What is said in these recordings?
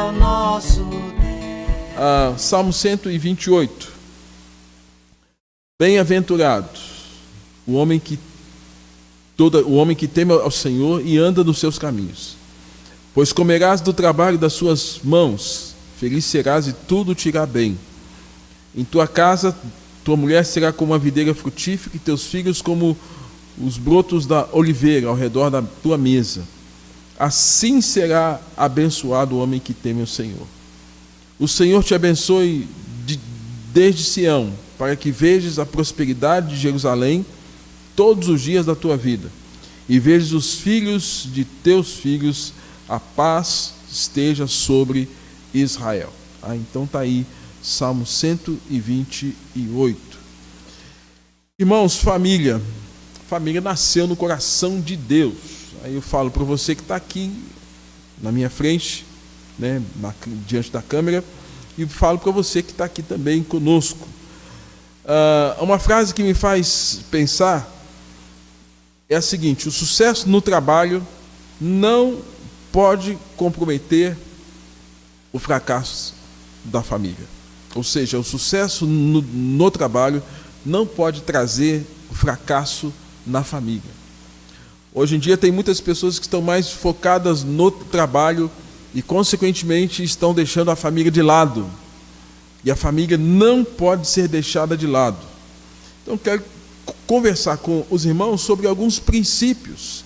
o nosso Deus. Salmo 128. Bem-aventurado o homem que teme ao Senhor e anda nos seus caminhos. Pois comerás do trabalho das suas mãos, feliz serás e tudo te irá bem. Em tua casa, tua mulher será como uma videira frutífera e teus filhos como os brotos da oliveira ao redor da tua mesa. Assim será abençoado o homem que teme o Senhor. O Senhor te abençoe desde Sião, para que vejas a prosperidade de Jerusalém todos os dias da tua vida, e vejas os filhos de teus filhos, a paz esteja sobre Israel. Então está aí, Salmo 128. Irmãos, família nasceu no coração de Deus. Aí eu falo para você que está aqui na minha frente, né, diante da câmera, e falo para você que está aqui também conosco. Uma frase que me faz pensar é a seguinte: o sucesso no trabalho não pode comprometer o fracasso da família. Ou seja, o sucesso no trabalho não pode trazer o fracasso na família. Hoje em dia tem muitas pessoas que estão mais focadas no trabalho e, consequentemente, estão deixando a família de lado. E a família não pode ser deixada de lado. Então, quero conversar com os irmãos sobre alguns princípios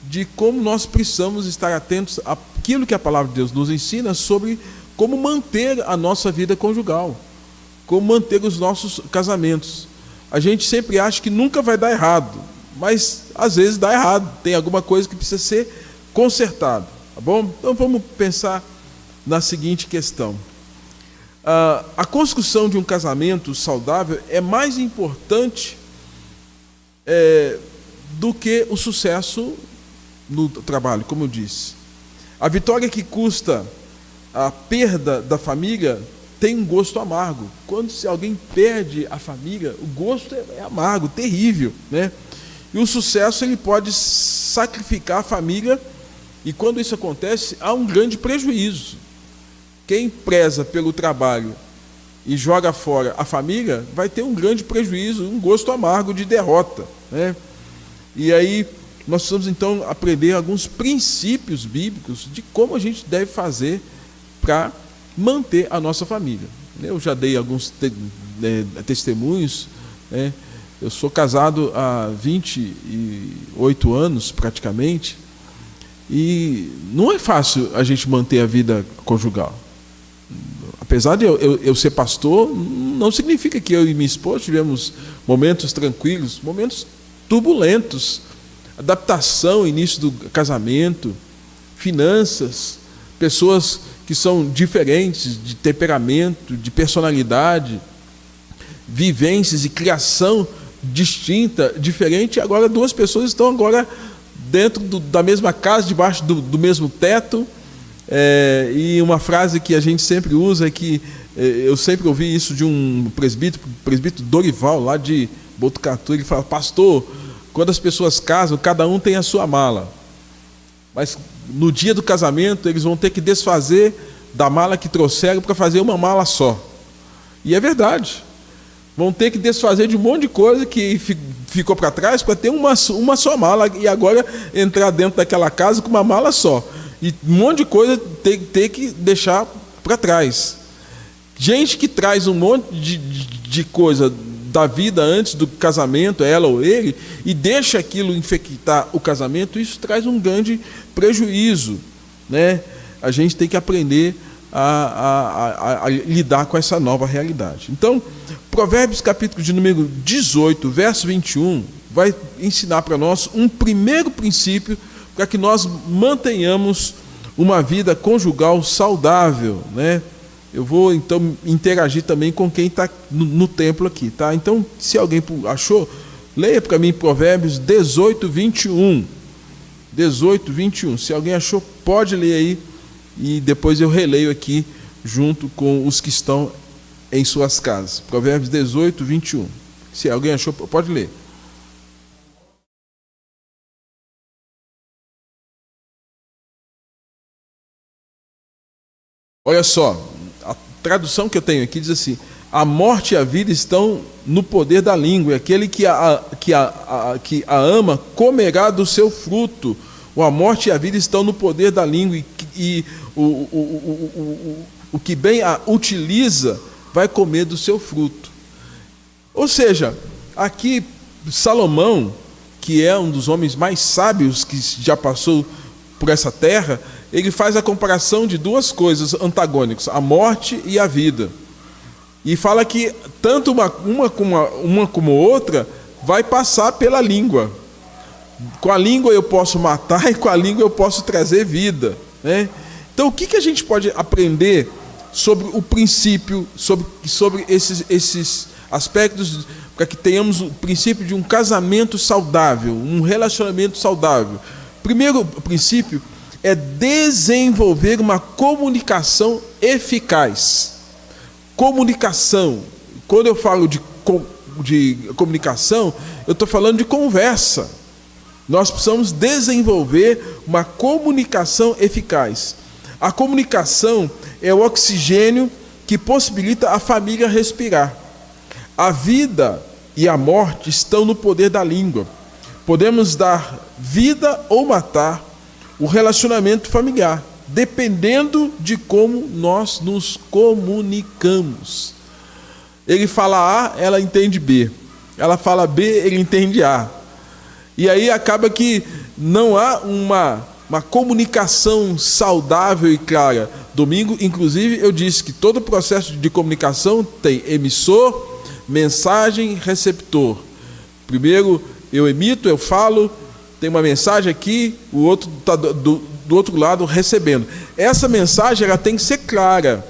de como nós precisamos estar atentos àquilo que a palavra de Deus nos ensina sobre como manter a nossa vida conjugal, como manter os nossos casamentos. A gente sempre acha que nunca vai dar errado, mas às vezes dá errado, tem alguma coisa que precisa ser consertada, tá bom? Então vamos pensar na seguinte questão. A construção de um casamento saudável é mais importante do que o sucesso no trabalho, como eu disse. A vitória que custa a perda da família tem um gosto amargo. Quando alguém perde a família, o gosto é amargo, terrível, né? E o sucesso ele pode sacrificar a família, e quando isso acontece, há um grande prejuízo. Quem preza pelo trabalho e joga fora a família vai ter um grande prejuízo, um gosto amargo de derrota, né? E aí nós precisamos então aprender alguns princípios bíblicos de como a gente deve fazer para manter a nossa família. Eu já dei alguns testemunhos, né? Eu sou casado há 28 anos praticamente, e não é fácil a gente manter a vida conjugal. Apesar de eu ser pastor, não significa que eu e minha esposa tivemos momentos tranquilos, momentos turbulentos, adaptação, início do casamento, finanças, pessoas que são diferentes de temperamento, de personalidade, vivências e criação distinta, diferente. Agora duas pessoas estão agora dentro da mesma casa, debaixo do mesmo teto. E uma frase que a gente sempre usa é que eu sempre ouvi isso de um presbítero Dorival, lá de Botucatu. Ele fala: pastor, quando as pessoas casam, cada um tem a sua mala, mas no dia do casamento eles vão ter que desfazer da mala que trouxeram para fazer uma mala só. E é verdade, vão ter que desfazer de um monte de coisa que ficou para trás para ter uma só mala, e agora entrar dentro daquela casa com uma mala só. E um monte de coisa tem que deixar para trás. Gente que traz um monte de coisa da vida antes do casamento, ela ou ele, e deixa aquilo infectar o casamento, isso traz um grande prejuízo, né? A gente tem que aprender a lidar com essa nova realidade. Então, Provérbios capítulo de número 18, verso 21, vai ensinar para nós um primeiro princípio para que nós mantenhamos uma vida conjugal saudável, né? Eu vou então interagir também com quem está no templo aqui, tá? Então, se alguém achou, leia para mim Provérbios 18, 21. 18, 21. Se alguém achou, pode ler aí, e depois eu releio aqui junto com os que estão em suas casas. Provérbios 18, 21. Se alguém achou, pode ler. Olha só, a tradução que eu tenho aqui diz assim: a morte e a vida estão no poder da língua, e aquele que a ama comerá do seu fruto. A morte e a vida estão no poder da língua, e o que bem a utiliza vai comer do seu fruto. Ou seja, aqui Salomão, que é um dos homens mais sábios que já passou por essa terra, ele faz a comparação de duas coisas antagônicas, a morte e a vida. E fala que tanto uma como outra vai passar pela língua. Com a língua eu posso matar e com a língua eu posso trazer vida, né? Então o que a gente pode aprender sobre o princípio, sobre esses aspectos, para que tenhamos o princípio de um casamento saudável, um relacionamento saudável? Primeiro princípio é desenvolver uma comunicação eficaz. Comunicação. Quando eu falo de comunicação, eu estou falando de conversa. Nós precisamos desenvolver uma comunicação eficaz. A comunicação é o oxigênio que possibilita a família respirar. A vida e a morte estão no poder da língua. Podemos dar vida ou matar o relacionamento familiar, dependendo de como nós nos comunicamos. Ele fala A, ela entende B. Ela fala B, ele entende A. E aí acaba que não há uma comunicação saudável e clara. Domingo, inclusive, eu disse que todo processo de comunicação tem emissor, mensagem, receptor. Primeiro eu emito, eu falo, tem uma mensagem aqui, o outro está do outro lado recebendo. Essa mensagem ela tem que ser clara.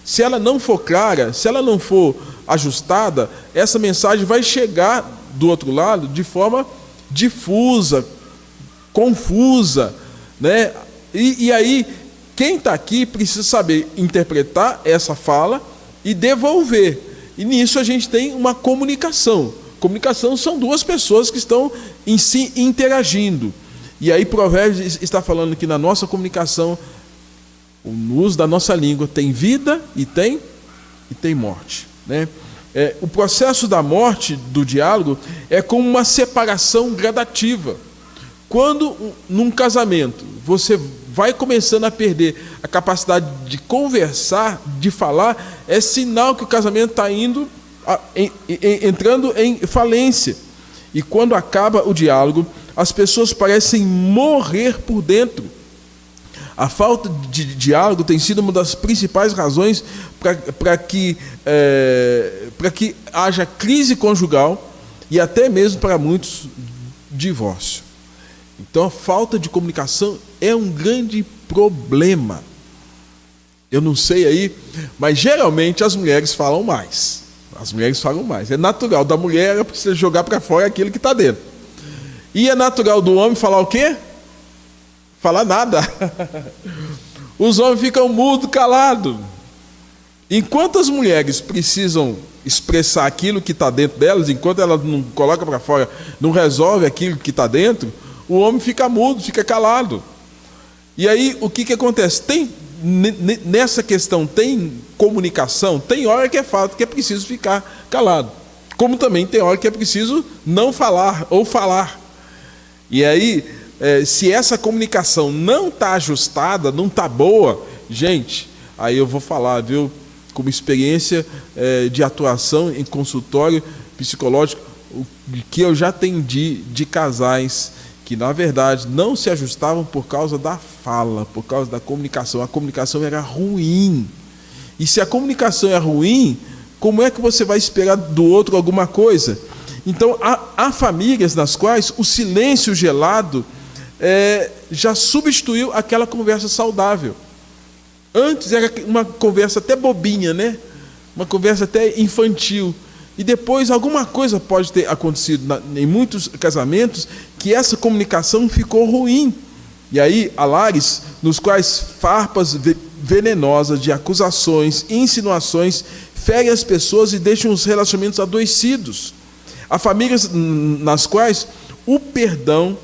Se ela não for clara, se ela não for ajustada, essa mensagem vai chegar do outro lado de forma difusa, confusa, né? E aí, quem está aqui precisa saber interpretar essa fala e devolver. E nisso a gente tem uma comunicação. Comunicação são duas pessoas que estão em si interagindo. E aí Provérbios está falando que na nossa comunicação, no uso da nossa língua, tem vida e tem morte, né? O processo da morte, do diálogo, é como uma separação gradativa. Quando, num casamento, você vai começando a perder a capacidade de conversar, de falar, é sinal que o casamento está entrando em falência. E quando acaba o diálogo, as pessoas parecem morrer por dentro. A falta de diálogo tem sido uma das principais razões para que haja crise conjugal e até mesmo para muitos divórcio. Então a falta de comunicação é um grande problema. Eu não sei aí, mas geralmente as mulheres falam mais. As mulheres falam mais. É natural da mulher, ela precisa jogar para fora aquilo que está dentro. E é natural do homem falar o quê? Falar nada. Os homens ficam mudos, calados. Enquanto as mulheres precisam expressar aquilo que está dentro delas, enquanto ela não coloca para fora, não resolve aquilo que está dentro, o homem fica mudo, fica calado. E aí, o que acontece? Nessa questão, tem comunicação, tem hora que é fato que é preciso ficar calado. Como também tem hora que é preciso não falar ou falar. E aí, se essa comunicação não está ajustada, não está boa, gente, aí eu vou falar, viu, como experiência de atuação em consultório psicológico, que eu já atendi de casais que, na verdade, não se ajustavam por causa da fala, por causa da comunicação. A comunicação era ruim. E se a comunicação é ruim, como é que você vai esperar do outro alguma coisa? Então, há famílias nas quais o silêncio gelado já substituiu aquela conversa saudável. Antes era uma conversa até bobinha, né? Uma conversa até infantil. E depois alguma coisa pode ter acontecido em muitos casamentos que essa comunicação ficou ruim. E aí há lares nos quais farpas venenosas de acusações, insinuações, ferem as pessoas e deixam os relacionamentos adoecidos. Há famílias nas quais o perdão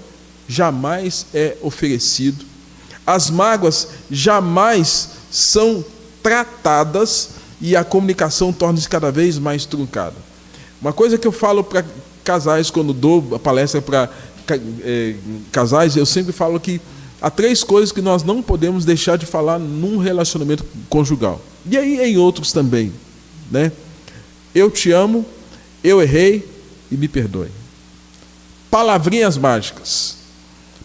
jamais é oferecido. As mágoas jamais são tratadas e a comunicação torna-se cada vez mais truncada. Uma coisa que eu falo para casais, quando dou a palestra para casais, eu sempre falo que há 3 coisas que nós não podemos deixar de falar num relacionamento conjugal. E aí em outros também, né? Eu te amo, eu errei e me perdoe. Palavrinhas mágicas.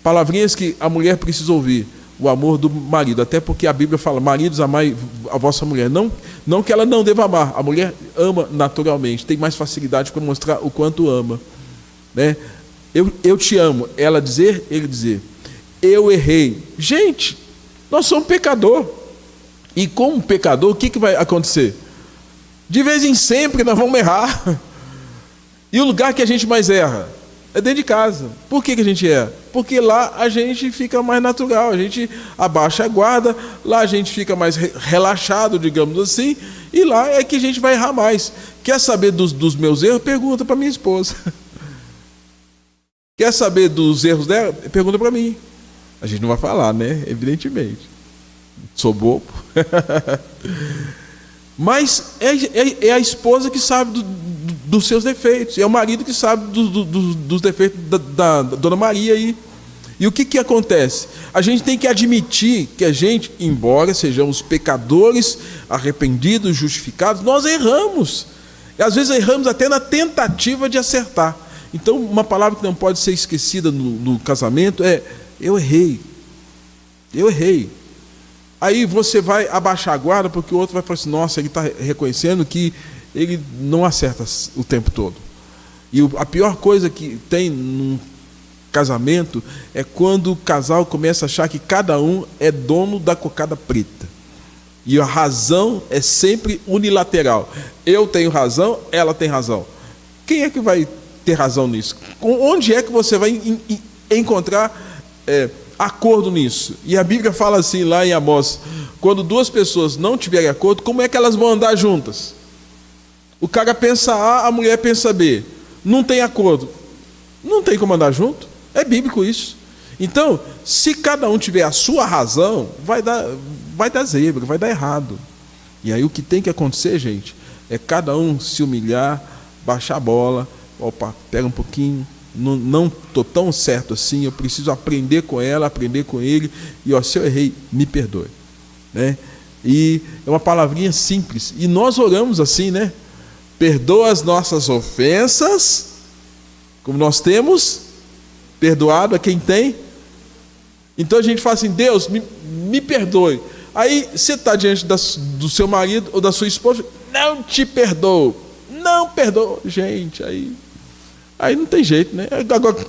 Palavrinhas que a mulher precisa ouvir. O amor do marido. Até porque a Bíblia fala, maridos, amai a vossa mulher. Não que ela não deva amar. A mulher ama naturalmente. Tem mais facilidade para mostrar o quanto ama. Né? Eu te amo. Ela dizer, ele dizer. Eu errei. Gente, nós somos pecador. E como pecador, o que vai acontecer? De vez em sempre nós vamos errar. E o lugar que a gente mais erra é dentro de casa. Por que a gente erra? Porque lá a gente fica mais natural, a gente abaixa a guarda, lá a gente fica mais relaxado, digamos assim, e lá é que a gente vai errar mais. Quer saber dos meus erros? Pergunta para minha esposa. Quer saber dos erros dela? Pergunta para mim. A gente não vai falar, né? Evidentemente. Sou bobo. Mas é a esposa que sabe dos seus defeitos. É o marido que sabe dos defeitos da Dona Maria aí. E o que acontece? A gente tem que admitir que a gente, embora sejamos pecadores, arrependidos, justificados, nós erramos. E às vezes erramos até na tentativa de acertar. Então, uma palavra que não pode ser esquecida no casamento é: eu errei. Eu errei. Aí você vai abaixar a guarda, porque o outro vai falar assim: nossa, ele está reconhecendo que ele não acerta o tempo todo. E a pior coisa que tem num casamento é quando o casal começa a achar que cada um é dono da cocada preta. E a razão é sempre unilateral. Eu tenho razão, ela tem razão. Quem é que vai ter razão nisso? Onde é que você vai encontrar acordo nisso? E a Bíblia fala assim lá em Amós: quando 2 pessoas não tiverem acordo, como é que elas vão andar juntas? O cara pensa A, a mulher pensa B. Não tem acordo. Não tem como andar junto. É bíblico isso. Então, se cada um tiver a sua razão, vai dar zebra, vai dar errado. E aí o que tem que acontecer, gente, é cada um se humilhar, baixar a bola. Opa, pega um pouquinho. Não estou tão certo assim, eu preciso aprender com ela, aprender com ele. E se eu errei, me perdoe. Né? E é uma palavrinha simples. E nós oramos assim, né? Perdoa as nossas ofensas, como nós temos perdoado a quem tem. Então a gente fala assim: Deus, me perdoe. Aí você está diante do seu marido ou da sua esposa: não te perdoo, não perdoo. Gente, aí não tem jeito, né? Agora,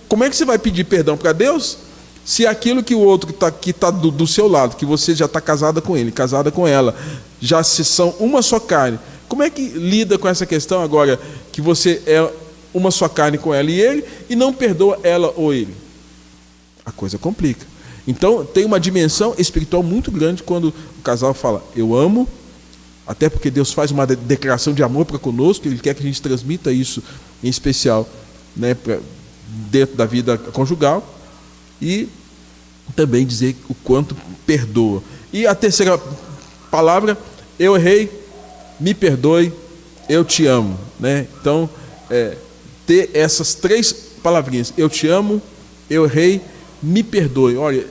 como é que você vai pedir perdão para Deus se aquilo que o outro que está do seu lado, que você já está casada com ele, casada com ela, já se são uma só carne? Como é que lida com essa questão agora que você é uma só carne com ela e ele e não perdoa ela ou ele? A coisa complica. Então tem uma dimensão espiritual muito grande quando o casal fala: eu amo, até porque Deus faz uma declaração de amor para conosco, Ele quer que a gente transmita isso em especial, né, dentro da vida conjugal, e também dizer o quanto perdoa. E a terceira palavra: eu errei, me perdoe, eu te amo. Né? Então, ter essas 3 palavrinhas: eu te amo, eu errei, me perdoe. Olha,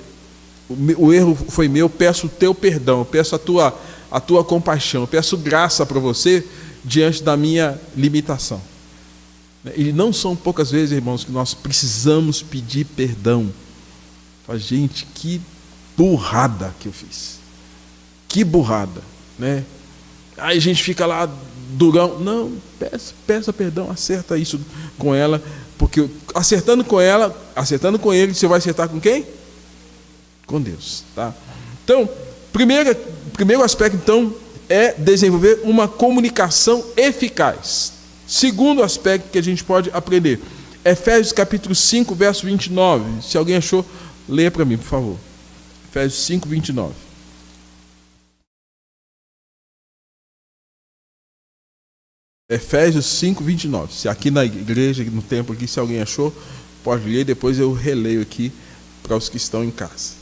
o erro foi meu, peço o teu perdão, peço a tua compaixão, peço graça para você diante da minha limitação. E não são poucas vezes, irmãos, que nós precisamos pedir perdão. Fala: gente, que burrada que eu fiz. Que burrada, né? Aí a gente fica lá durão. Não, peça perdão, acerta isso com ela, porque acertando com ela, acertando com ele, você vai acertar com quem? Com Deus, tá? Então, primeiro aspecto, então, é desenvolver uma comunicação eficaz. Segundo aspecto que a gente pode aprender, Efésios capítulo 5, verso 29. Se alguém achou, leia para mim, por favor. Efésios 5, 29. Efésios 5, 29. Se aqui na igreja, no templo aqui, se alguém achou, pode ler, depois eu releio aqui para os que estão em casa.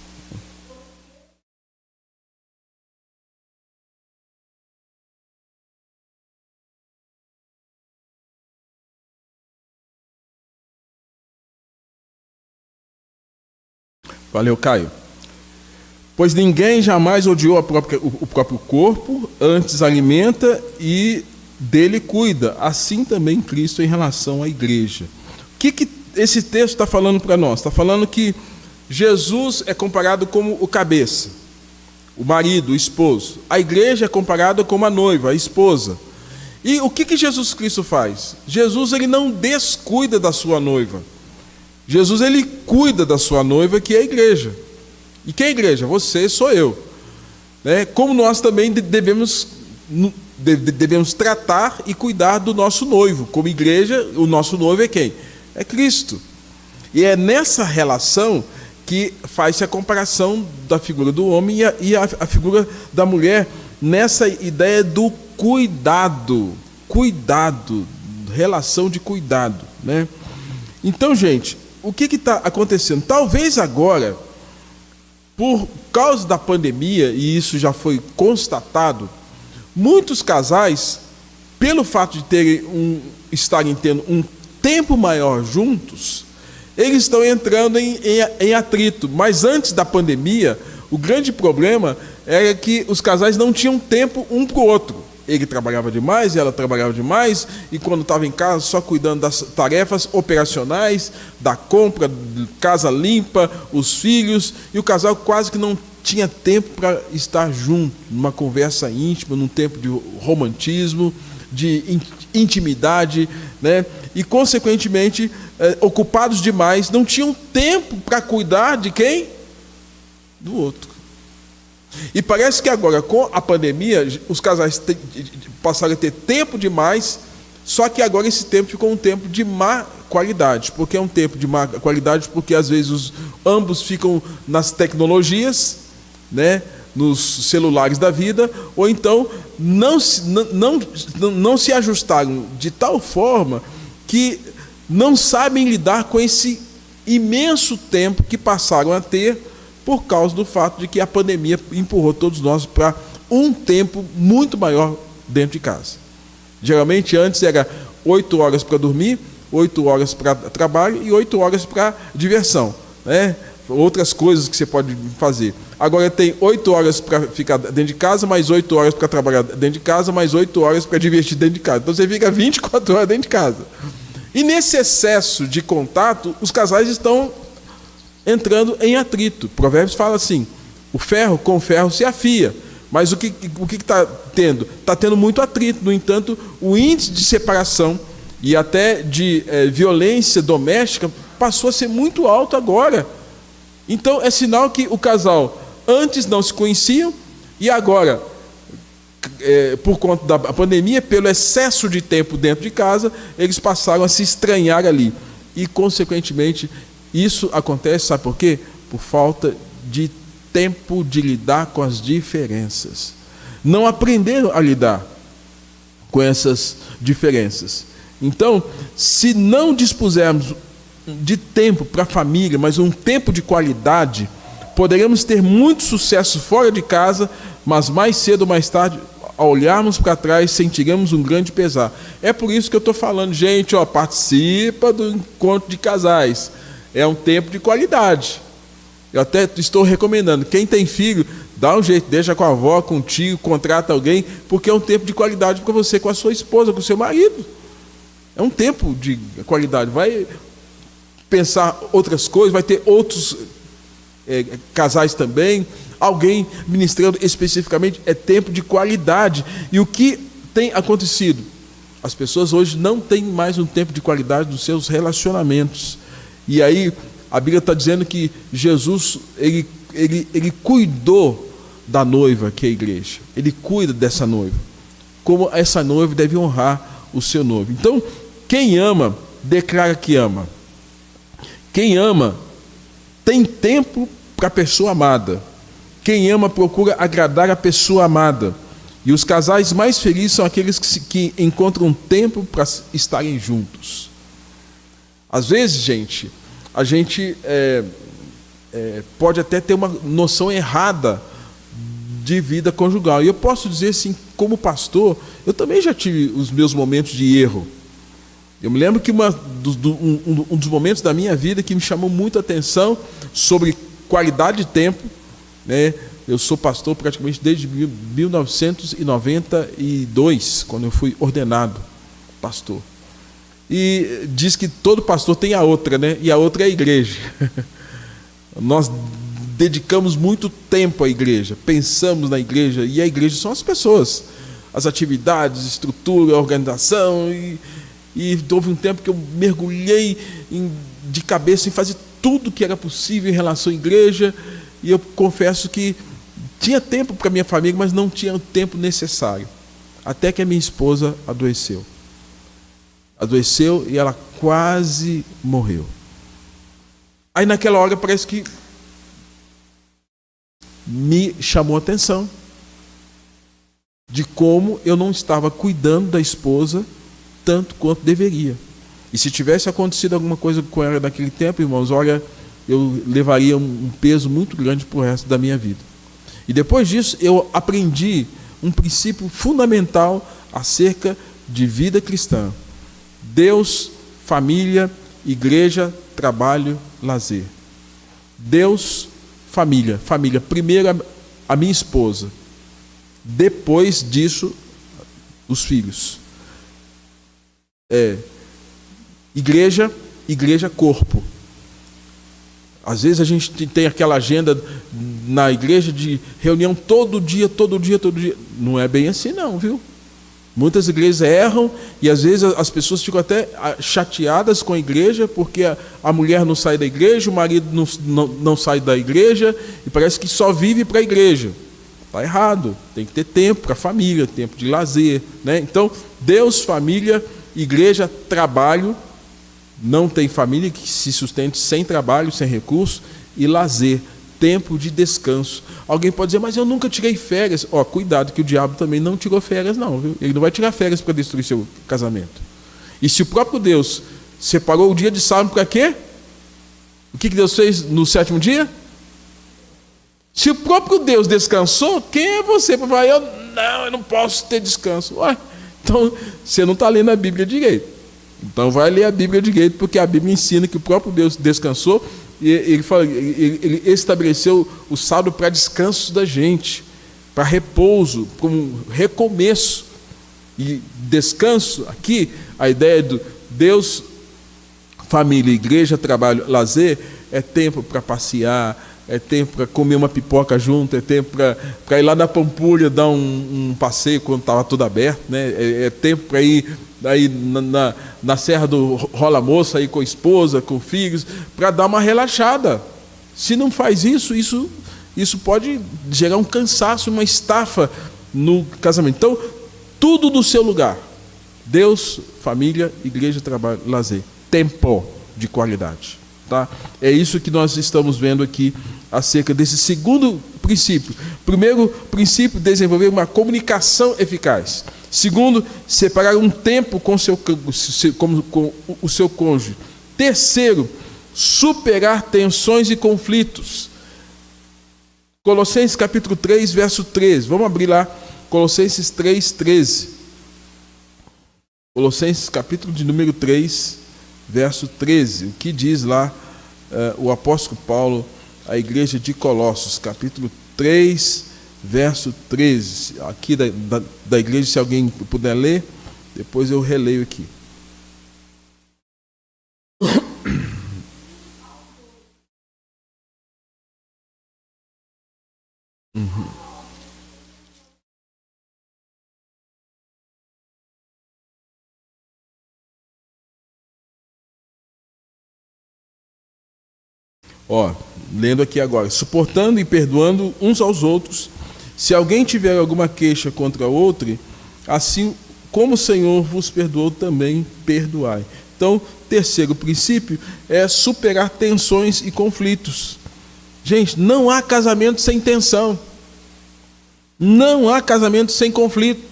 Valeu, Caio. Pois ninguém jamais odiou o próprio corpo, antes alimenta e dele cuida. Assim também Cristo em relação à igreja. O que esse texto está falando para nós? Está falando que Jesus é comparado como o cabeça, o marido, o esposo. A igreja é comparada como a noiva, a esposa. E o que Jesus Cristo faz? Jesus ele não descuida da sua noiva. Jesus ele cuida da sua noiva, que é a igreja. E quem é a igreja? Você, sou eu. Como nós também devemos tratar e cuidar do nosso noivo. Como igreja, o nosso noivo é quem? É Cristo. E é nessa relação que faz-se a comparação da figura do homem e a figura da mulher, nessa ideia do cuidado, relação de cuidado, né? Então, gente, o que está acontecendo? Talvez agora, por causa da pandemia, e isso já foi constatado, muitos casais, pelo fato de estarem tendo um tempo maior juntos, eles estão entrando em atrito. Mas antes da pandemia, o grande problema era que os casais não tinham tempo um para o outro. Ele trabalhava demais, ela trabalhava demais, e quando estava em casa, só cuidando das tarefas operacionais, da compra, casa limpa, os filhos, e o casal quase que não tinha tempo para estar junto, numa conversa íntima, num tempo de romantismo, de intimidade, né? E, consequentemente, ocupados demais, não tinham tempo para cuidar de quem? Do outro. E parece que agora, com a pandemia, os casais passaram a ter tempo demais, só que agora esse tempo ficou um tempo de má qualidade. Por que é um tempo de má qualidade? Porque às vezes ambos ficam nas tecnologias, né, nos celulares da vida, ou então não se ajustaram de tal forma que não sabem lidar com esse imenso tempo que passaram a ter por causa do fato de que a pandemia empurrou todos nós para um tempo muito maior dentro de casa. Geralmente antes era 8 horas para dormir, 8 horas para trabalho e 8 horas para diversão, né? Outras coisas que você pode fazer. Agora tem 8 horas para ficar dentro de casa, mais 8 horas para trabalhar dentro de casa, mais 8 horas para divertir dentro de casa. Então você fica 24 horas dentro de casa. E nesse excesso de contato, os casais estão entrando em atrito. Provérbios fala assim: o ferro com ferro se afia. Mas o que está tendo? Está tendo muito atrito. No entanto, o índice de separação e até de violência doméstica passou a ser muito alto agora. Então, é sinal que o casal antes não se conheciam e agora, por conta da pandemia, pelo excesso de tempo dentro de casa, eles passaram a se estranhar ali. E, consequentemente, isso acontece, sabe por quê? Por falta de tempo de lidar com as diferenças. Não aprenderam a lidar com essas diferenças. Então, se não dispusermos de tempo para a família, mas um tempo de qualidade, poderemos ter muito sucesso fora de casa, mas mais cedo ou mais tarde, ao olharmos para trás, sentiremos um grande pesar. É por isso que eu estou falando, gente, participa do encontro de casais. É um tempo de qualidade. Eu até estou recomendando, quem tem filho, dá um jeito, deixa com a avó, com o tio, contrata alguém, porque é um tempo de qualidade para você, com a sua esposa, com o seu marido. É um tempo de qualidade. Vai pensar outras coisas, vai ter outros casais também, alguém ministrando especificamente, é tempo de qualidade. E o que tem acontecido? As pessoas hoje não têm mais um tempo de qualidade dos seus relacionamentos. E aí, a Bíblia está dizendo que Jesus, ele cuidou da noiva, que é a igreja. Ele cuida dessa noiva. Como essa noiva deve honrar o seu noivo. Então, quem ama, declara que ama. Quem ama, tem tempo para a pessoa amada. Quem ama, procura agradar a pessoa amada. E os casais mais felizes são aqueles que encontram tempo para estarem juntos. Às vezes, gente, a gente pode até ter uma noção errada de vida conjugal. E eu posso dizer assim, como pastor, eu também já tive os meus momentos de erro. Eu me lembro que um dos momentos da minha vida que me chamou muito a atenção sobre qualidade de tempo, né? Eu sou pastor praticamente desde 1992, quando eu fui ordenado pastor. E diz que todo pastor tem a outra, né? E a outra é a igreja. Nós dedicamos muito tempo à igreja, pensamos na igreja, e a igreja são as pessoas, as atividades, estrutura, organização, e houve um tempo que eu mergulhei de cabeça em fazer tudo que era possível em relação à igreja, e eu confesso que tinha tempo para minha família, mas não tinha o tempo necessário, até que a minha esposa adoeceu e ela quase morreu. Aí naquela hora parece que me chamou a atenção de como eu não estava cuidando da esposa tanto quanto deveria. E se tivesse acontecido alguma coisa com ela naquele tempo, irmãos, olha, eu levaria um peso muito grande para o resto da minha vida. E depois disso eu aprendi um princípio fundamental acerca de vida cristã: Deus, família, igreja, trabalho, lazer. Deus, família. Primeiro a minha esposa. Depois disso, os filhos. Igreja, corpo. Às vezes a gente tem aquela agenda na igreja de reunião todo dia. Não é bem assim não, viu? Muitas igrejas erram e às vezes as pessoas ficam até chateadas com a igreja porque a mulher não sai da igreja, o marido não sai da igreja e parece que só vive para a igreja. Está errado, tem que ter tempo para a família, tempo de lazer, né? Então, Deus, família, igreja, trabalho. Não tem família que se sustente sem trabalho, sem recurso, e lazer, tempo de descanso. Alguém pode dizer, mas eu nunca tirei férias. Cuidado que o diabo também não tirou férias não, viu? Ele não vai tirar férias para destruir seu casamento. E se o próprio Deus separou o dia de sábado para quê? O que Deus fez no sétimo dia? Se o próprio Deus descansou, quem é você para falar, eu não posso ter descanso? Então você não está lendo a Bíblia direito. Então vai ler a Bíblia direito, porque a Bíblia ensina que o próprio Deus descansou e ele estabeleceu o sábado para descanso da gente, para repouso, como recomeço. E descanso, aqui, a ideia do Deus, família, igreja, trabalho, lazer, é tempo para passear, é tempo para comer uma pipoca junto, é tempo para ir lá na Pampulha dar um passeio quando estava tudo aberto, né? É tempo para ir aí na Serra do Rola Moça, aí com a esposa, com filhos, para dar uma relaxada. Se não faz isso pode gerar um cansaço, uma estafa no casamento. Então, tudo no seu lugar. Deus, família, igreja, trabalho, lazer. Tempo de qualidade. Tá? É isso que nós estamos vendo aqui acerca desse segundo princípio. Primeiro princípio, desenvolver uma comunicação eficaz. Segundo, separar um tempo com o seu cônjuge. Terceiro, superar tensões e conflitos. Colossenses capítulo 3, verso 13. Vamos abrir lá, Colossenses 3, 13. Colossenses capítulo de número 3, verso 13. O que diz lá o apóstolo Paulo à igreja de Colossos, capítulo 3, verso 13. Aqui da igreja, se alguém puder ler, depois eu releio aqui. Lendo aqui agora. Suportando e perdoando uns aos outros, se alguém tiver alguma queixa contra outro, assim como o Senhor vos perdoou, também perdoai. Então, terceiro princípio é superar tensões e conflitos. Gente, não há casamento sem tensão. Não há casamento sem conflito.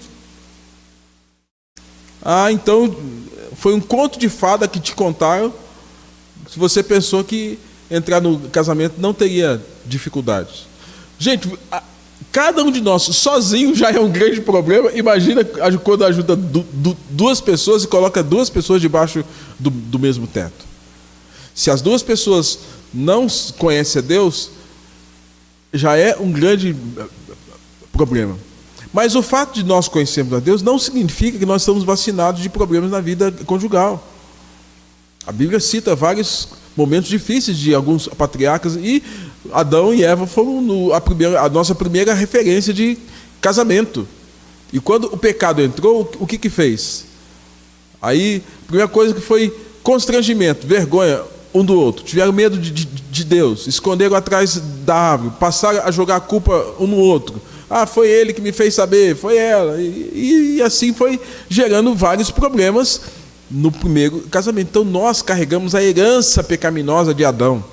Então, foi um conto de fada que te contaram, se você pensou que entrar no casamento não teria dificuldades. Gente, cada um de nós sozinho já é um grande problema. Imagina quando ajuda duas pessoas e coloca duas pessoas debaixo do mesmo teto. Se as duas pessoas não conhecem a Deus, já é um grande problema. Mas o fato de nós conhecermos a Deus não significa que nós estamos vacinados de problemas na vida conjugal. A Bíblia cita vários momentos difíceis de alguns patriarcas, e Adão e Eva foram a nossa primeira referência de casamento. E quando o pecado entrou, o que fez? Aí, a primeira coisa que foi constrangimento, vergonha um do outro. Tiveram medo de Deus, esconderam atrás da árvore, passaram a jogar a culpa um no outro. Ah, foi ele que me fez saber, foi ela. E assim foi gerando vários problemas no primeiro casamento. Então nós carregamos a herança pecaminosa de Adão.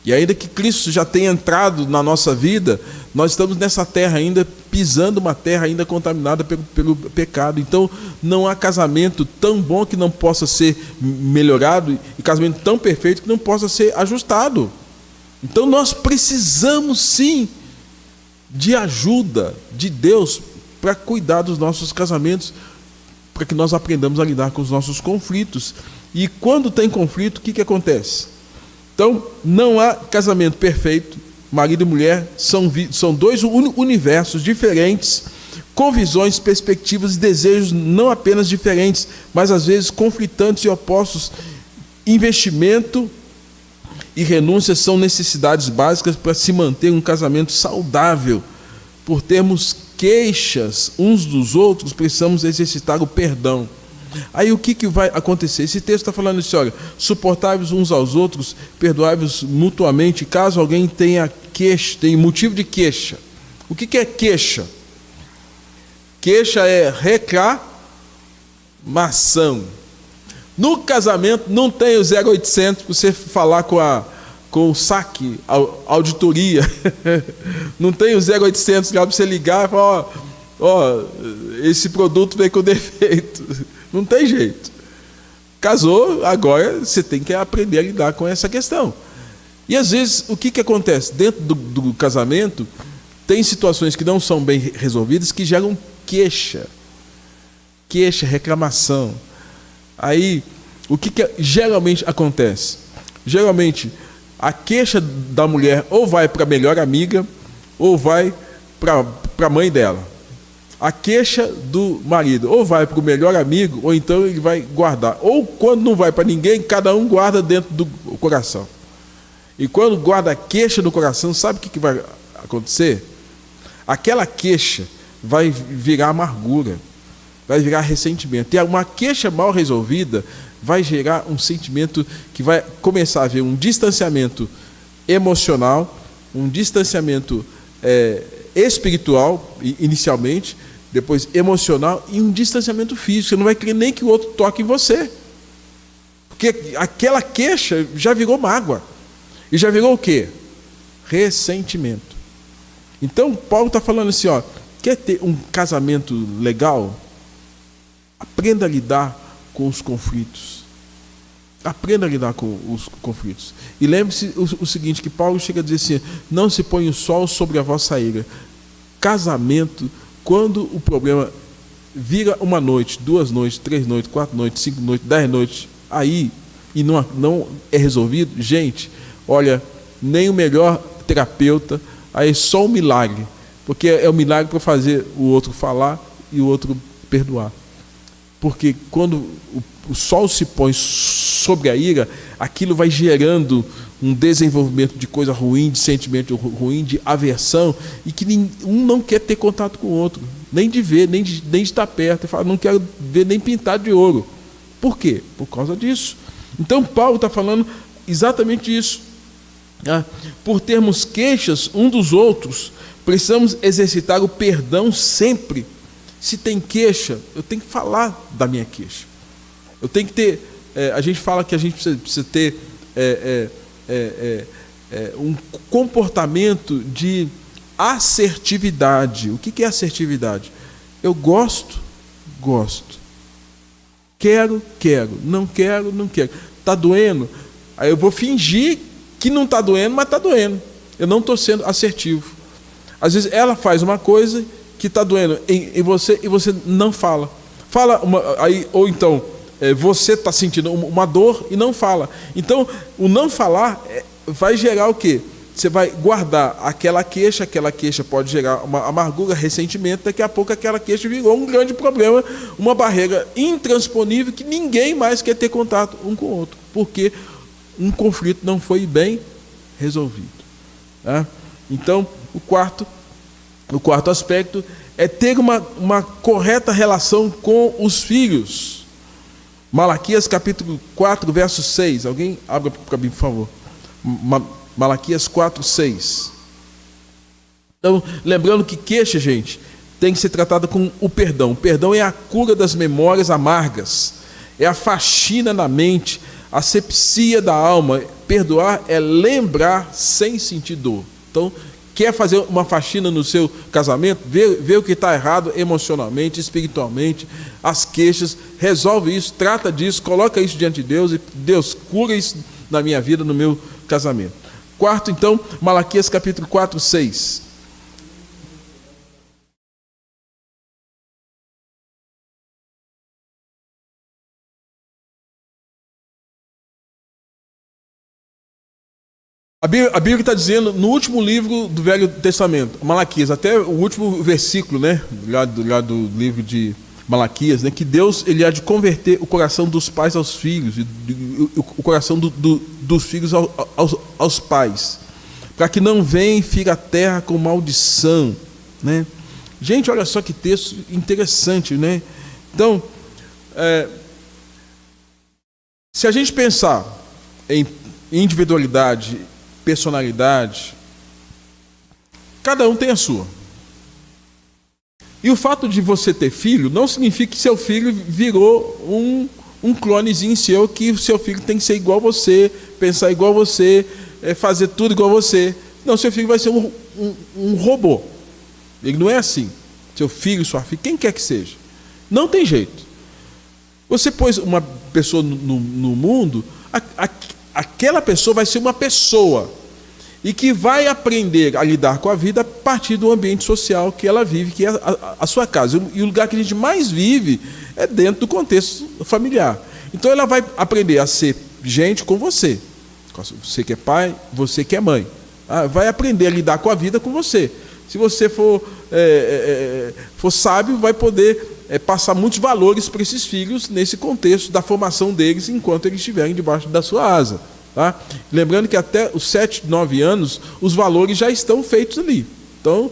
E ainda que Cristo já tenha entrado na nossa vida, nós estamos nessa terra ainda, pisando uma terra ainda contaminada pelo pecado. Então não há casamento tão bom que não possa ser melhorado, e casamento tão perfeito que não possa ser ajustado. Então nós precisamos sim de ajuda de Deus para cuidar dos nossos casamentos, para que nós aprendamos a lidar com os nossos conflitos. E quando tem conflito, o que acontece? Então, não há casamento perfeito. Marido e mulher são dois universos diferentes, com visões, perspectivas e desejos não apenas diferentes, mas às vezes conflitantes e opostos. Investimento e renúncia são necessidades básicas para se manter um casamento saudável. Por termos queixas uns dos outros, precisamos exercitar o perdão. Aí o que vai acontecer? Esse texto está falando assim, olha, suportáveis uns aos outros, perdoáveis mutuamente, caso alguém tenha queixa, tem motivo de queixa. O que é queixa? Queixa é reclamação. No casamento não tem o 0800 para você falar com o saque, a auditoria. Não tem o 0800 lá para você ligar e falar, esse produto veio com defeito. Não tem jeito. Casou, agora você tem que aprender a lidar com essa questão. E às vezes, o que acontece? Dentro do casamento, tem situações que não são bem resolvidas, que geram queixa, reclamação. Aí, o que geralmente acontece? Geralmente, a queixa da mulher ou vai para a melhor amiga, ou vai para a mãe dela. A queixa do marido ou vai para o melhor amigo, ou então ele vai guardar. Ou quando não vai para ninguém, cada um guarda dentro do coração. E quando guarda a queixa no coração, sabe o que vai acontecer? Aquela queixa vai virar amargura, vai virar ressentimento. E uma queixa mal resolvida vai gerar um sentimento que vai começar a haver um distanciamento emocional, um distanciamento espiritual, inicialmente, depois emocional, e um distanciamento físico. Você não vai querer nem que o outro toque em você. Porque aquela queixa já virou mágoa. E já virou o quê? Ressentimento. Então, Paulo está falando assim, quer ter um casamento legal? Aprenda a lidar com os conflitos. Aprenda a lidar com os conflitos. E lembre-se o seguinte, que Paulo chega a dizer assim, não se põe o sol sobre a vossa ira. Casamento, quando o problema vira uma noite, 2 noites, 3 noites, 4 noites, 5 noites, 10 noites, aí, e não é resolvido, gente, olha, nem o melhor terapeuta, aí só um milagre, porque é um milagre para fazer o outro falar e o outro perdoar. Porque quando o sol se põe sobre a ira, aquilo vai gerando um desenvolvimento de coisa ruim, de sentimento ruim, de aversão, e que um não quer ter contato com o outro, nem de ver, nem de estar perto. Ele fala, não quero ver nem pintado de ouro. Por quê? Por causa disso. Então Paulo está falando exatamente isso. Por termos queixas uns dos outros, precisamos exercitar o perdão sempre. Se tem queixa, eu tenho que falar da minha queixa. Eu tenho que ter, a gente fala que a gente precisa ter um comportamento de assertividade. O que é assertividade? Eu gosto. Quero. Não quero. Está doendo? Aí eu vou fingir que não está doendo, mas está doendo. Eu não estou sendo assertivo. Às vezes ela faz uma coisa que está doendo em você e você não fala. Ou então você está sentindo uma dor e não fala. Então, o não falar vai gerar o quê? você vai guardar aquela queixa pode gerar uma amargura, ressentimento, daqui a pouco aquela queixa virou um grande problema, uma barreira intransponível que ninguém mais quer ter contato um com o outro, porque um conflito não foi bem resolvido. Tá? Então, o quarto aspecto é ter uma correta relação com os filhos. Malaquias capítulo 4, verso 6. Alguém abra para mim, por favor. Malaquias 4, 6. Então, lembrando que queixa, gente, tem que ser tratada com o perdão. O perdão é a cura das memórias amargas, é a faxina na mente, a asepsia da alma. Perdoar é lembrar sem sentir dor. Então, quer fazer uma faxina no seu casamento? Vê o que está errado emocionalmente, espiritualmente, as queixas, resolve isso, trata disso, coloca isso diante de Deus, e Deus cura isso na minha vida, no meu casamento. Quarto, então, Malaquias capítulo 4, 6. A Bíblia está dizendo, no último livro do Velho Testamento, Malaquias, até o último versículo, né, lá do livro de Malaquias, né, que Deus ele há de converter o coração dos pais aos filhos, o coração dos filhos aos pais, para que não venha e fique a terra com maldição. Né? Gente, olha só que texto interessante. Né? Então, se a gente pensar em individualidade, personalidade, cada um tem a sua. E o fato de você ter filho não significa que seu filho virou um clonezinho seu, que o seu filho tem que ser igual a você, pensar igual a você, fazer tudo igual a você. Não, seu filho vai ser um robô. Ele não é assim. Seu filho, sua filha, quem quer que seja. Não tem jeito. Você pôs uma pessoa no mundo, aquela pessoa vai ser uma pessoa e que vai aprender a lidar com a vida a partir do ambiente social que ela vive, que é a sua casa. E o lugar que a gente mais vive é dentro do contexto familiar. Então ela vai aprender a ser gente com você. Você que é pai, você que é mãe. Vai aprender a lidar com a vida com você. Se você for sábio, vai poder passar muitos valores para esses filhos nesse contexto da formação deles enquanto eles estiverem debaixo da sua asa. Tá? Lembrando que até os 7, 9 anos, os valores já estão feitos ali. Então,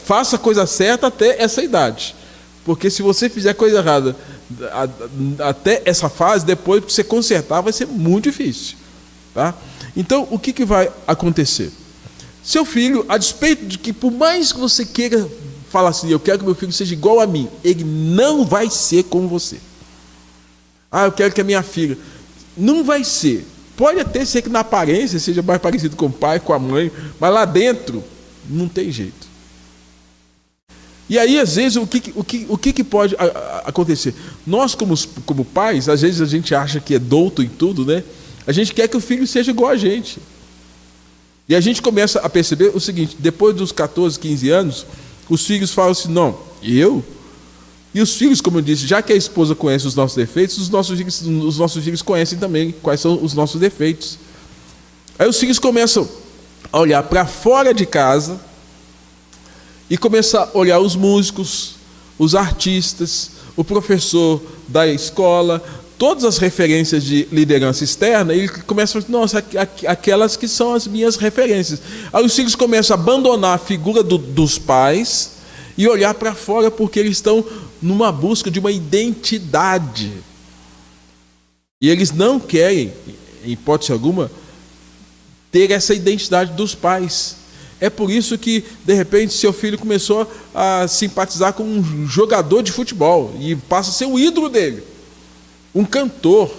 faça a coisa certa até essa idade. Porque se você fizer coisa errada até essa fase, depois para você consertar vai ser muito difícil. Tá? Então, o que vai acontecer? Seu filho, a despeito de que por mais que você queira falar assim, eu quero que meu filho seja igual a mim, ele não vai ser como você. Eu quero que a minha filha... Não vai ser. Pode até ser que na aparência seja mais parecido com o pai, com a mãe, mas lá dentro não tem jeito. E aí, às vezes, o que pode acontecer? Nós, como pais, às vezes a gente acha que é douto em tudo, né? A gente quer que o filho seja igual a gente. E a gente começa a perceber o seguinte, depois dos 14, 15 anos, os filhos falam assim, não, eu? E os filhos, como eu disse, já que a esposa conhece os nossos defeitos, os nossos filhos conhecem também quais são os nossos defeitos. Aí os filhos começam a olhar para fora de casa e começam a olhar os músicos, os artistas, o professor da escola, todas as referências de liderança externa, e ele começa a falar, nossa, aquelas que são as minhas referências. Aí os filhos começam a abandonar a figura dos pais e olhar para fora, porque eles estão numa busca de uma identidade. E eles não querem, em hipótese alguma, ter essa identidade dos pais. É por isso que, de repente, seu filho começou a simpatizar com um jogador de futebol e passa a ser o ídolo dele. Um cantor,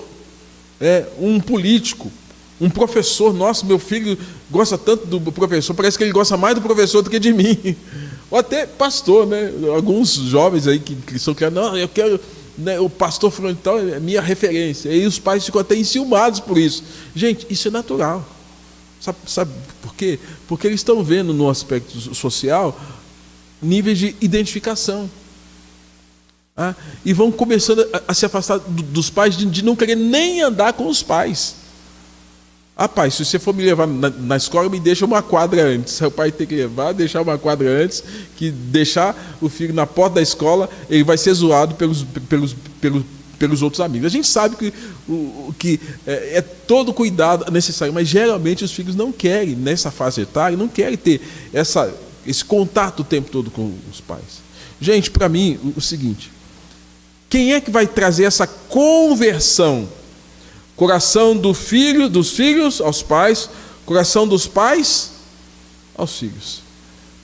um político, um professor. Nossa, meu filho gosta tanto do professor, parece que ele gosta mais do professor do que de mim. Ou até pastor, né? Alguns jovens aí que são criados, não, eu quero, né, o pastor falando então é minha referência. E os pais ficam até enciumados por isso. Gente, isso é natural. Sabe por quê? Porque eles estão vendo no aspecto social níveis de identificação. E vão começando a se afastar dos pais, de não querer nem andar com os pais. pai, se você for me levar na escola, me deixa uma quadra antes. O pai tem que levar, deixar uma quadra antes, que deixar o filho na porta da escola, ele vai ser zoado pelos outros amigos. A gente sabe que é todo cuidado necessário, mas geralmente os filhos não querem, nessa fase etária, não querem ter esse contato o tempo todo com os pais. Gente, para mim, o seguinte, quem é que vai trazer essa conversão? Coração dos filhos aos pais, coração dos pais aos filhos.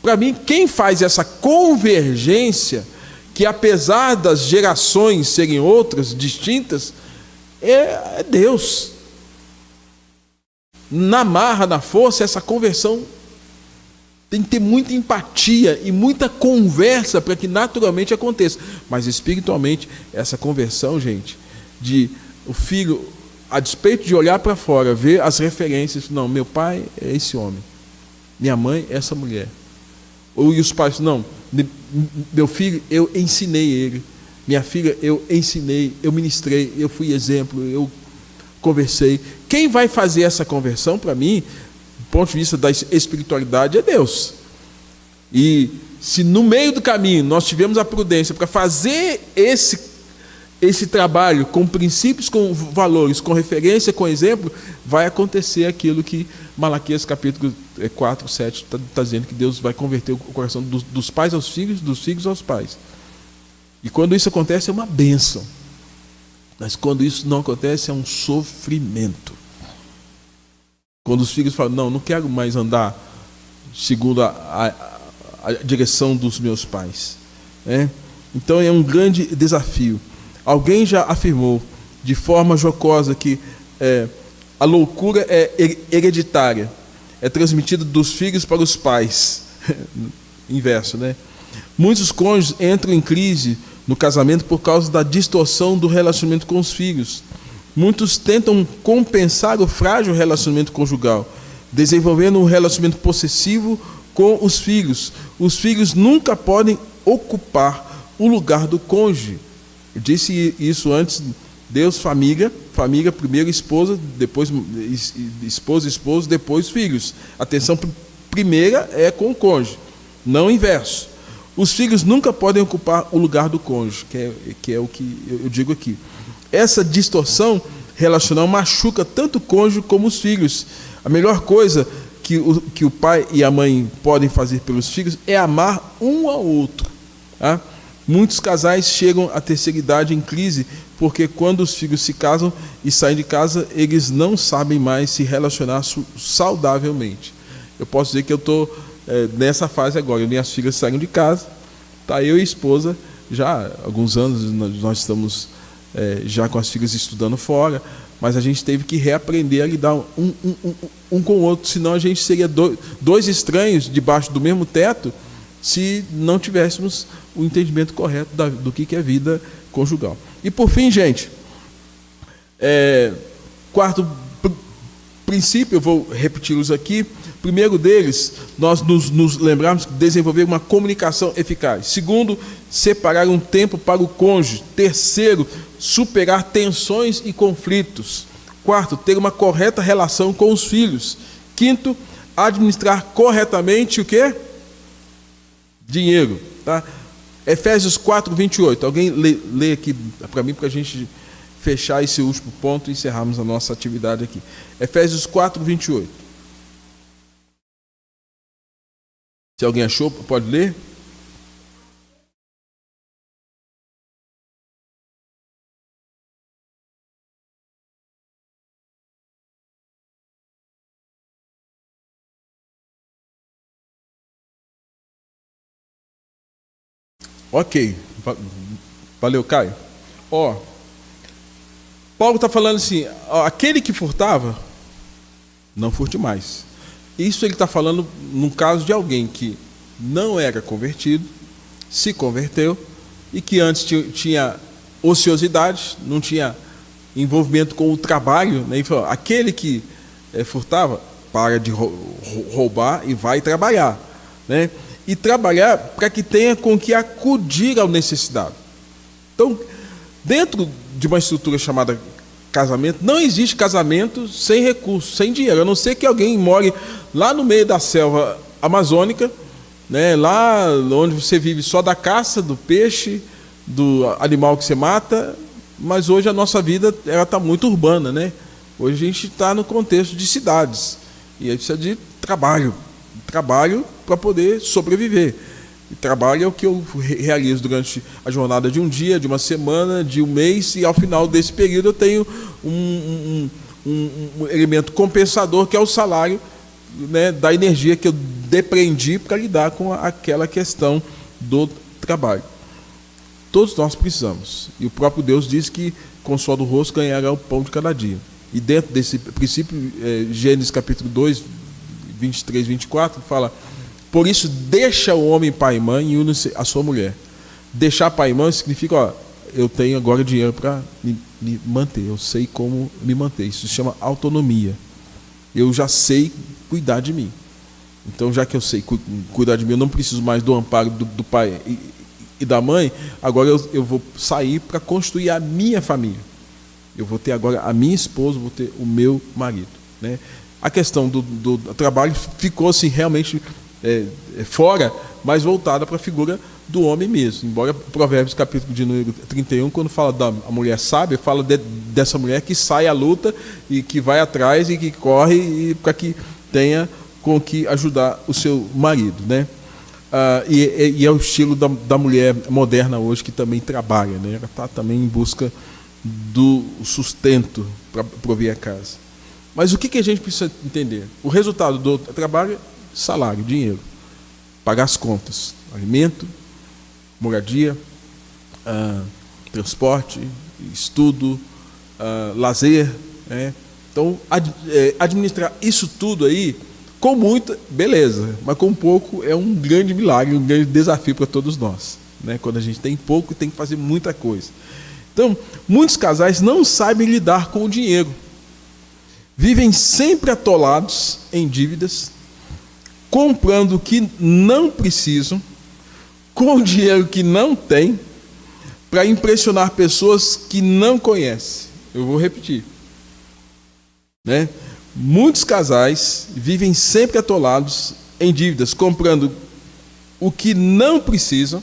Para mim, quem faz essa convergência, que apesar das gerações serem outras, distintas, é Deus. Na marra, na força, essa conversão tem que ter muita empatia e muita conversa para que naturalmente aconteça. Mas espiritualmente, essa conversão, gente, de o filho, a despeito de olhar para fora, ver as referências, não, meu pai é esse homem, minha mãe é essa mulher. E os pais, não, meu filho, eu ensinei ele, minha filha, eu ensinei, eu ministrei, eu fui exemplo, eu conversei. Quem vai fazer essa conversão, para mim, do ponto de vista da espiritualidade, é Deus. E se no meio do caminho nós tivemos a prudência para fazer esse trabalho com princípios, com valores, com referência, com exemplo, vai acontecer aquilo que Malaquias capítulo 4, 7 está dizendo, que Deus vai converter o coração dos pais aos filhos, dos filhos aos pais. E quando isso acontece é uma bênção. Mas quando isso não acontece é um sofrimento. Quando os filhos falam, não quero mais andar segundo a direção dos meus pais. Então é um grande desafio. Alguém já afirmou de forma jocosa que a loucura é hereditária, é transmitida dos filhos para os pais. Inverso, né? Muitos cônjuges entram em crise no casamento por causa da distorção do relacionamento com os filhos. Muitos tentam compensar o frágil relacionamento conjugal, desenvolvendo um relacionamento possessivo com os filhos. Os filhos nunca podem ocupar o lugar do cônjuge. Eu disse isso antes. Deus, família primeiro esposa, depois esposo, depois filhos. A atenção primeira é com o cônjuge, não o inverso. Os filhos nunca podem ocupar o lugar do cônjuge, que é o que eu digo aqui. Essa distorção relacional machuca tanto o cônjuge como os filhos. A melhor coisa que o pai e a mãe podem fazer pelos filhos é amar um ao outro. Tá? Muitos casais chegam à terceira idade em crise porque quando os filhos se casam e saem de casa, eles não sabem mais se relacionar saudavelmente. Eu posso dizer que eu estou nessa fase agora. Minhas filhas saíram de casa, tá, eu e a esposa, já há alguns anos nós estamos já com as filhas estudando fora, mas a gente teve que reaprender a lidar um com o outro, senão a gente seria dois estranhos debaixo do mesmo teto, se não tivéssemos o entendimento correto do que é vida conjugal. E por fim, gente, quarto princípio, eu vou repeti-los aqui. Primeiro deles, nós nos lembrarmos de desenvolver uma comunicação eficaz. Segundo, separar um tempo para o cônjuge. Terceiro, superar tensões e conflitos. Quarto, ter uma correta relação com os filhos. Quinto, administrar corretamente o quê? Dinheiro. Tá? Efésios 4, 28. Alguém lê aqui para mim, para a gente fechar esse último ponto e encerrarmos a nossa atividade aqui. Efésios 4, 28. Se alguém achou, pode ler? Ok. Valeu, Caio. Paulo está falando assim, aquele que furtava, não furte mais. Isso ele está falando num caso de alguém que não era convertido, se converteu, e que antes tinha ociosidade, não tinha envolvimento com o trabalho, né? Ele falou, aquele que furtava, para de roubar e vai trabalhar, né? E trabalhar para que tenha com que acudir ao necessitado. Então, dentro de uma estrutura chamada casamento. Não existe casamento sem recurso, sem dinheiro, a não ser que alguém more lá no meio da selva amazônica, né, lá onde você vive só da caça, do peixe, do animal que você mata. Mas hoje a nossa vida está muito urbana, né? Hoje a gente está no contexto de cidades e aí precisa de trabalho para poder sobreviver. E trabalho é o que eu realizo durante a jornada de um dia, de uma semana, de um mês, e ao final desse período eu tenho um elemento compensador, que é o salário, né, da energia que eu depreendi para lidar com aquela questão do trabalho. Todos nós precisamos. E o próprio Deus diz que com o suor do rosto ganhará o pão de cada dia. E dentro desse princípio, Gênesis capítulo 2, 23, 24, fala: por isso deixa o homem pai e mãe e une-se a sua mulher. Deixar pai e mãe significa, ó, eu tenho agora dinheiro para me manter, eu sei como me manter. Isso se chama autonomia. Eu já sei cuidar de mim. Então, já que eu sei cuidar de mim, eu não preciso mais do amparo do pai e da mãe. Agora eu vou sair para construir a minha família. Eu vou ter agora a minha esposa, vou ter o meu marido, né? A questão do trabalho ficou assim, realmente fora, mas voltada para a figura do homem mesmo. Embora Provérbios capítulo de número 31, quando fala da mulher sábia, fala dessa mulher que sai à luta e que vai atrás e que corre para que tenha com que ajudar o seu marido, né? E é o estilo da mulher moderna hoje, que também trabalha, né? Ela está também em busca do sustento para prover a casa. Mas o que a gente precisa entender? O resultado do trabalho é salário, dinheiro, pagar as contas, alimento, moradia, transporte, estudo, lazer, né? Então, administrar isso tudo aí, com muita, beleza, mas com pouco é um grande milagre, um grande desafio para todos nós, né? Quando a gente tem pouco, tem que fazer muita coisa. Então, muitos casais não sabem lidar com o dinheiro. Vivem sempre atolados em dívidas, comprando o que não precisam, com o dinheiro que não têm, para impressionar pessoas que não conhecem. Eu vou repetir, né? Muitos casais vivem sempre atolados em dívidas, comprando o que não precisam,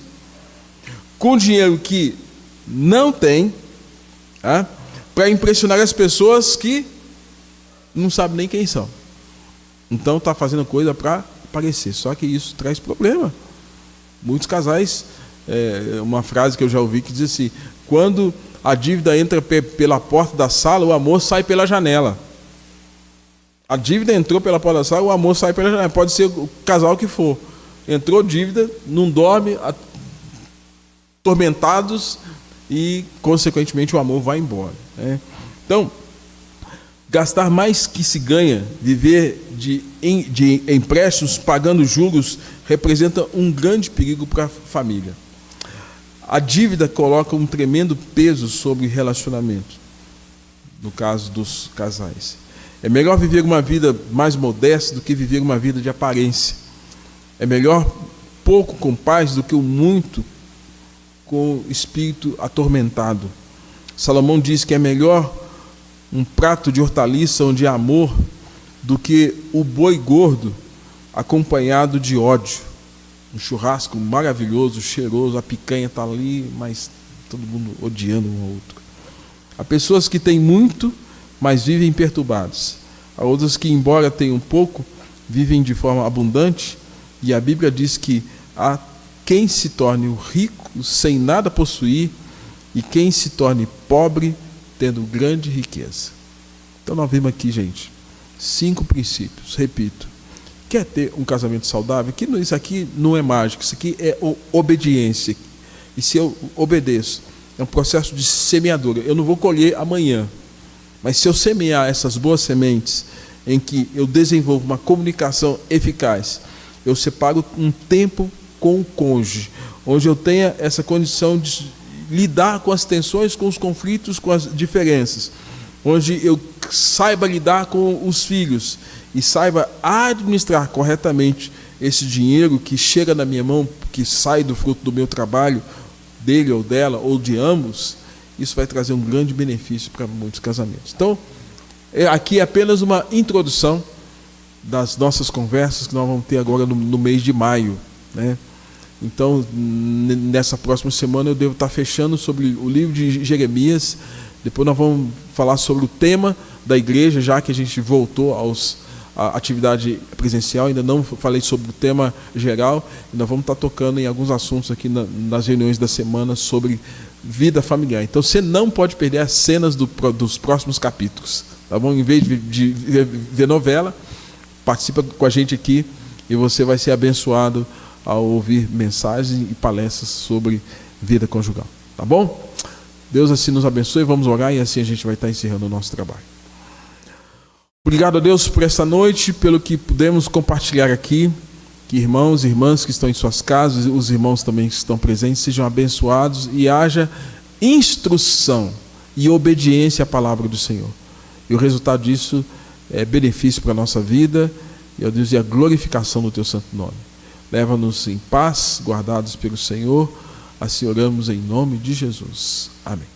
com dinheiro que não têm, tá? Para impressionar as pessoas que não sabem nem quem são. Então está fazendo coisa para aparecer. Só que isso traz problema. Muitos casais, uma frase que eu já ouvi que diz assim: quando a dívida entra pela porta da sala, o amor sai pela janela. A dívida entrou pela porta da sala, o amor sai pela janela. Pode ser o casal que for. Entrou dívida, não dorme, atormentados, e consequentemente o amor vai embora, né? Então, gastar mais que se ganha, viver de empréstimos, pagando juros, representa um grande perigo para a família. A dívida coloca um tremendo peso sobre o relacionamento, no caso dos casais. É melhor viver uma vida mais modesta do que viver uma vida de aparência. É melhor pouco com paz do que o muito com o espírito atormentado. Salomão diz que é melhor um prato de hortaliça onde há amor do que o boi gordo acompanhado de ódio. Um churrasco maravilhoso, cheiroso, a picanha está ali, mas todo mundo odiando um ao outro. Há pessoas que têm muito, mas vivem perturbadas. Há outras que, embora tenham pouco, vivem de forma abundante, e a Bíblia diz que há quem se torne rico sem nada possuir e quem se torne pobre tendo grande riqueza. Então nós vimos aqui, gente, 5 princípios. Repito, quer ter um casamento saudável? Isso aqui não é mágico, isso aqui é obediência. E se eu obedeço, é um processo de semeadura. Eu não vou colher amanhã, mas se eu semear essas boas sementes, em que eu desenvolvo uma comunicação eficaz, eu separo um tempo com o cônjuge, onde eu tenha essa condição de lidar com as tensões, com os conflitos, com as diferenças, onde eu saiba lidar com os filhos e saiba administrar corretamente esse dinheiro que chega na minha mão, que sai do fruto do meu trabalho, dele ou dela, ou de ambos, isso vai trazer um grande benefício para muitos casamentos. Então, aqui é apenas uma introdução das nossas conversas que nós vamos ter agora no mês de maio, né? Então, nessa próxima semana eu devo estar fechando sobre o livro de Jeremias. Depois nós vamos falar sobre o tema da igreja, já que a gente voltou à atividade presencial. Ainda não falei sobre o tema geral. E nós vamos estar tocando em alguns assuntos aqui nas reuniões da semana sobre vida familiar. Então você não pode perder as cenas dos próximos capítulos. Tá bom? Em vez de ver novela, participa com a gente aqui e você vai ser abençoado ao ouvir mensagens e palestras sobre vida conjugal. Tá bom? Deus assim nos abençoe, vamos orar e assim a gente vai estar encerrando o nosso trabalho. Obrigado a Deus por esta noite, pelo que pudemos compartilhar aqui. Que irmãos e irmãs que estão em suas casas, os irmãos também que estão presentes, sejam abençoados e haja instrução e obediência à palavra do Senhor. E o resultado disso é benefício para a nossa vida e, ó Deus, e a glorificação do Teu santo nome. Leva-nos em paz, guardados pelo Senhor. Assim oramos em nome de Jesus. Amém.